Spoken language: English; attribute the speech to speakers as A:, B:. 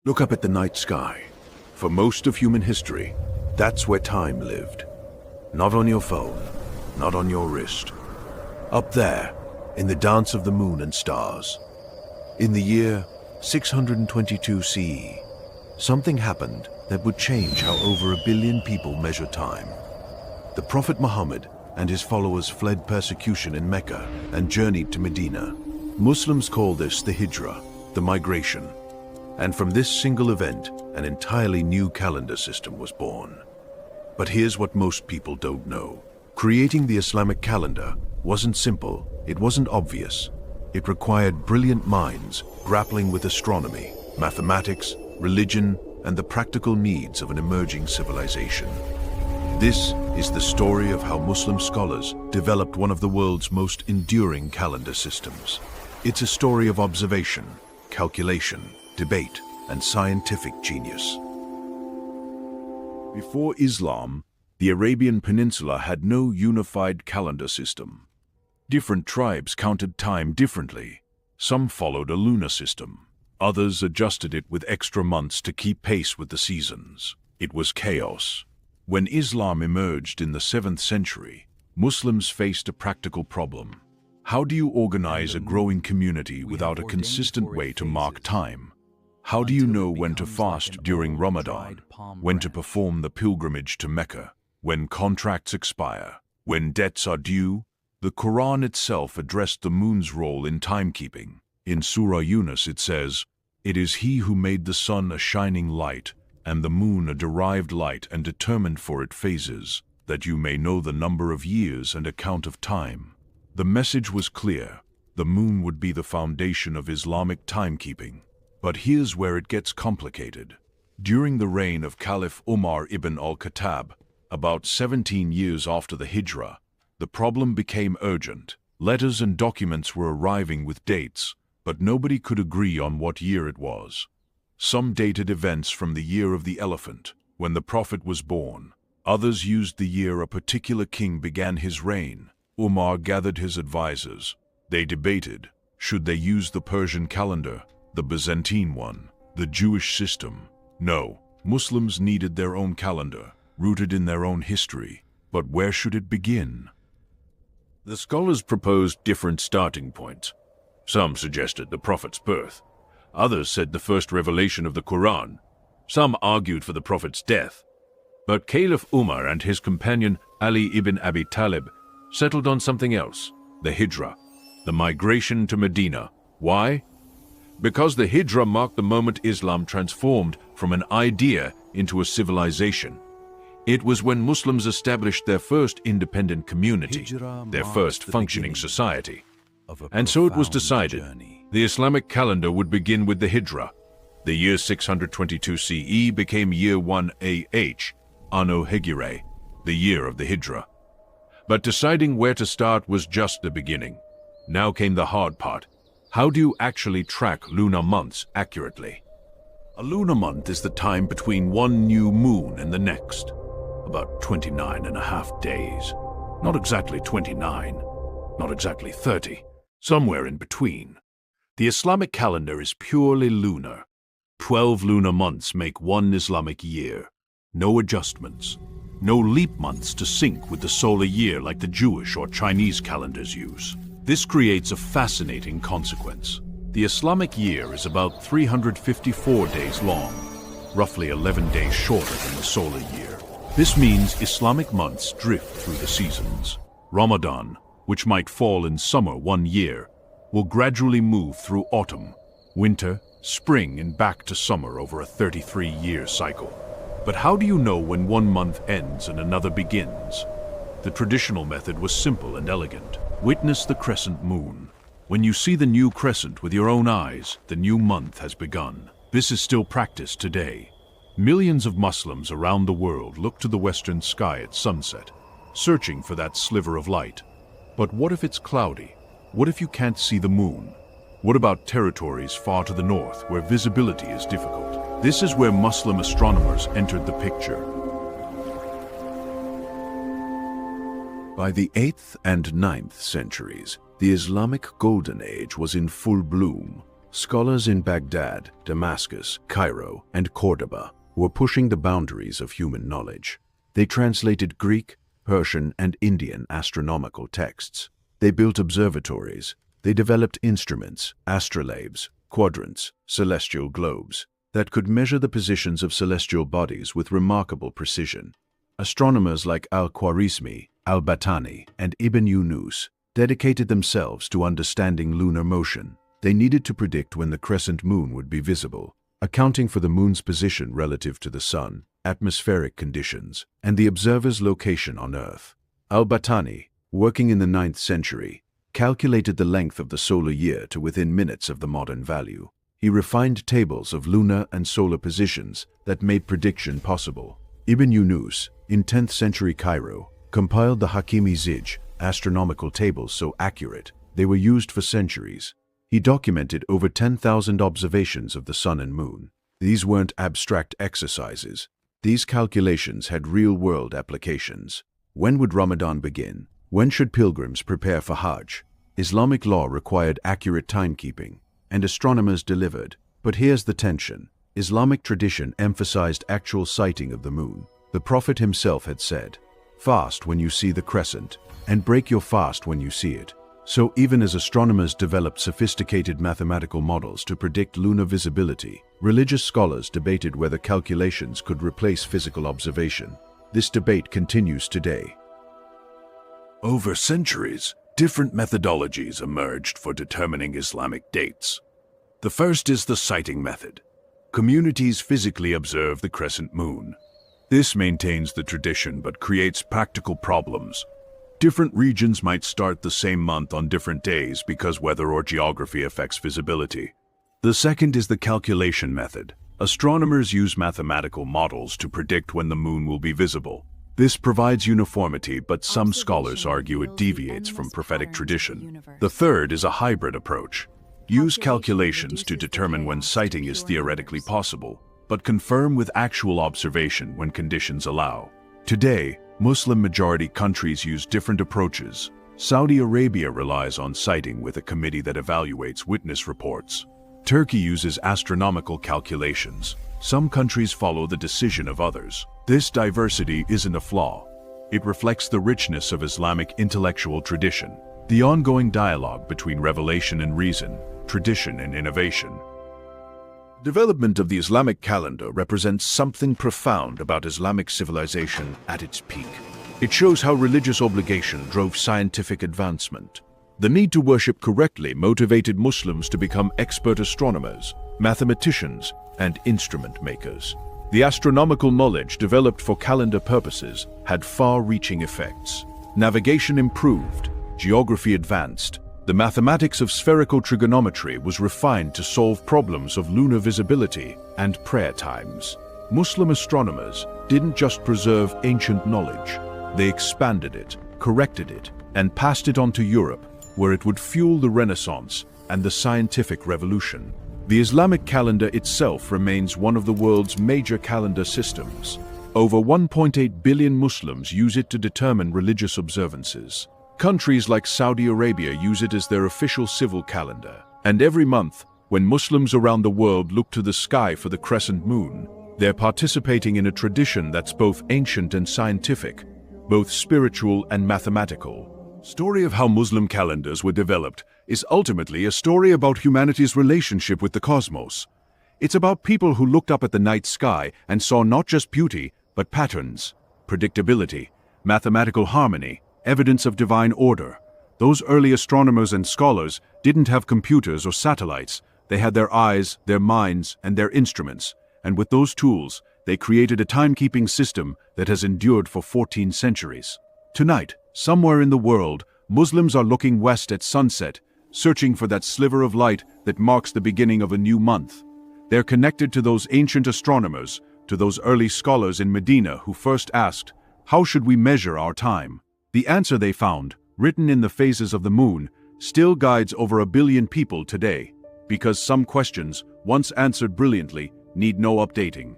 A: Look up at the night sky. For most of human history, that's where time lived. Not on your phone, not on your wrist. Up there, in the dance of the moon and stars. In the year 622 CE, something happened that would change how over 1 billion people measure time. The Prophet Muhammad and his followers fled persecution in Mecca and journeyed to Medina. Muslims call this the Hijrah, the migration. And from this single event, an entirely new calendar system was born. But here's what most people don't know. Creating the Islamic calendar wasn't simple, it wasn't obvious. It required brilliant minds grappling with astronomy, mathematics, religion, and the practical needs of an emerging civilization. This is the story of how Muslim scholars developed one of the world's most enduring calendar systems. It's a story of observation, calculation, debate, and scientific genius. Before Islam, the Arabian Peninsula had no unified calendar system. Different tribes counted time differently. Some followed a lunar system. Others adjusted it with extra months to keep pace with the seasons. It was chaos. When Islam emerged in the 7th century, Muslims faced a practical problem. How do you organize a growing community without a consistent way to mark time? How do you know when to fast during Ramadan, when to perform the pilgrimage to Mecca, when contracts expire, when debts are due? The Quran itself addressed the moon's role in timekeeping. In Surah Yunus it says, "It is he who made the sun a shining light, and the moon a derived light and determined for it phases, that you may know the number of years and account of time." The message was clear. The moon would be the foundation of Islamic timekeeping. But here's where it gets complicated. During the reign of Caliph Umar ibn al-Khattab, about 17 years after the Hijrah, the problem became urgent. Letters and documents were arriving with dates, but nobody could agree on what year it was. Some dated events from the year of the elephant, when the Prophet was born. Others used the year a particular king began his reign. Umar gathered his advisors. They debated, should they use the Persian calendar, the Byzantine one, the Jewish system? No, Muslims needed their own calendar, rooted in their own history. But where should it begin? The scholars proposed different starting points. Some suggested the Prophet's birth. Others said the first revelation of the Quran. Some argued for the Prophet's death. But Caliph Umar and his companion Ali ibn Abi Talib settled on something else, the Hijrah, the migration to Medina. Why? Because the Hijrah marked the moment Islam transformed from an idea into a civilization. It was when Muslims established their first independent community, their first functioning society. And so it was decided, the Islamic calendar would begin with the Hijrah. The year 622 CE became year 1 AH, Anno Hijri, the year of the Hijrah. But deciding where to start was just the beginning. Now came the hard part. How do you actually track lunar months accurately? A lunar month is the time between one new moon and the next. About 29.5 days. Not exactly 29, not exactly 30, somewhere in between. The Islamic calendar is purely lunar. 12 lunar months make one Islamic year. No adjustments. No leap months to sync with the solar year like the Jewish or Chinese calendars use. This creates a fascinating consequence. The Islamic year is about 354 days long, roughly 11 days shorter than the solar year. This means Islamic months drift through the seasons. Ramadan, which might fall in summer one year, will gradually move through autumn, winter, spring, and back to summer over a 33-year cycle. But how do you know when one month ends and another begins? The traditional method was simple and elegant. Witness the crescent moon. When you see the new crescent with your own eyes, the new month has begun. This is still practiced today. Millions of Muslims around the world look to the western sky at sunset, searching for that sliver of light. But what if it's cloudy? What if you can't see the moon? What about territories far to the north where visibility is difficult? This is where Muslim astronomers entered the picture. By the 8th and 9th centuries, the Islamic Golden Age was in full bloom.
B: Scholars in Baghdad, Damascus, Cairo, and Cordoba were pushing the boundaries of human knowledge. They translated Greek, Persian, and Indian astronomical texts. They built observatories. They developed instruments, astrolabes, quadrants, celestial globes, that could measure the positions of celestial bodies with remarkable precision. Astronomers like Al-Khwarizmi, Al-Battani, and Ibn Yunus dedicated themselves to understanding lunar motion. They needed to predict when the crescent moon would be visible, accounting for the moon's position relative to the sun, atmospheric conditions, and the observer's location on Earth. Al-Battani, working in the 9th century, calculated the length of the solar year to within minutes of the modern value. He refined tables of lunar and solar positions that made prediction possible. Ibn Yunus, in 10th century Cairo, compiled the Hakimi Zij, astronomical tables so accurate they were used for centuries. He documented over 10,000 observations of the sun and moon. These weren't abstract exercises. These calculations had real-world applications. When would Ramadan begin? When should pilgrims prepare for Hajj? Islamic law required accurate timekeeping, and astronomers delivered. But here's the tension. Islamic tradition emphasized actual sighting of the moon. The Prophet himself had said, "Fast when you see the crescent, and break your fast when you see it." So even as astronomers developed sophisticated mathematical models to predict lunar visibility, religious scholars debated whether calculations could replace physical observation. This debate continues today.
A: Over centuries, different methodologies emerged for determining Islamic dates. The first is the sighting method. Communities physically observe the crescent moon. This maintains the tradition but creates practical problems. Different regions might start the same month on different days because weather or geography affects visibility. The second is the calculation method. Astronomers use mathematical models to predict when the moon will be visible. This provides uniformity, but some scholars argue it deviates from prophetic tradition. The third is a hybrid approach. Use calculations to determine when sighting is theoretically possible, but confirm with actual observation when conditions allow. Today, Muslim-majority countries use different approaches. Saudi Arabia relies on sighting with a committee that evaluates witness reports. Turkey uses astronomical calculations. Some countries follow the decision of others. This diversity isn't a flaw. It reflects the richness of Islamic intellectual tradition, the ongoing dialogue between revelation and reason, tradition and innovation. Development of the Islamic calendar represents something profound about Islamic civilization at its peak. It shows how religious obligation drove scientific advancement. The need to worship correctly motivated Muslims to become expert astronomers, mathematicians, and instrument makers. The astronomical knowledge developed for calendar purposes had far-reaching effects. Navigation improved, geography advanced. The mathematics of spherical trigonometry was refined to solve problems of lunar visibility and prayer times. Muslim astronomers didn't just preserve ancient knowledge. They expanded it, corrected it, and passed it on to Europe, where it would fuel the Renaissance and the scientific revolution. The Islamic calendar itself remains one of the world's major calendar systems. Over 1.8 billion Muslims use it to determine religious observances. Countries like Saudi Arabia use it as their official civil calendar. And every month, when Muslims around the world look to the sky for the crescent moon, they're participating in a tradition that's both ancient and scientific, both spiritual and mathematical. Story of how Muslim calendars were developed is ultimately a story about humanity's relationship with the cosmos. It's about people who looked up at the night sky and saw not just beauty, but patterns, predictability, mathematical harmony, evidence of divine order. Those early astronomers and scholars didn't have computers or satellites. They had their eyes, their minds, and their instruments. And with those tools, they created a timekeeping system that has endured for 14 centuries. Tonight, somewhere in the world, Muslims are looking west at sunset, searching for that sliver of light that marks the beginning of a new month. They're connected to those ancient astronomers, to those early scholars in Medina who first asked, "How should we measure our time?" The answer they found, written in the phases of the moon, still guides over 1 billion people today, because some questions, once answered brilliantly, need no updating.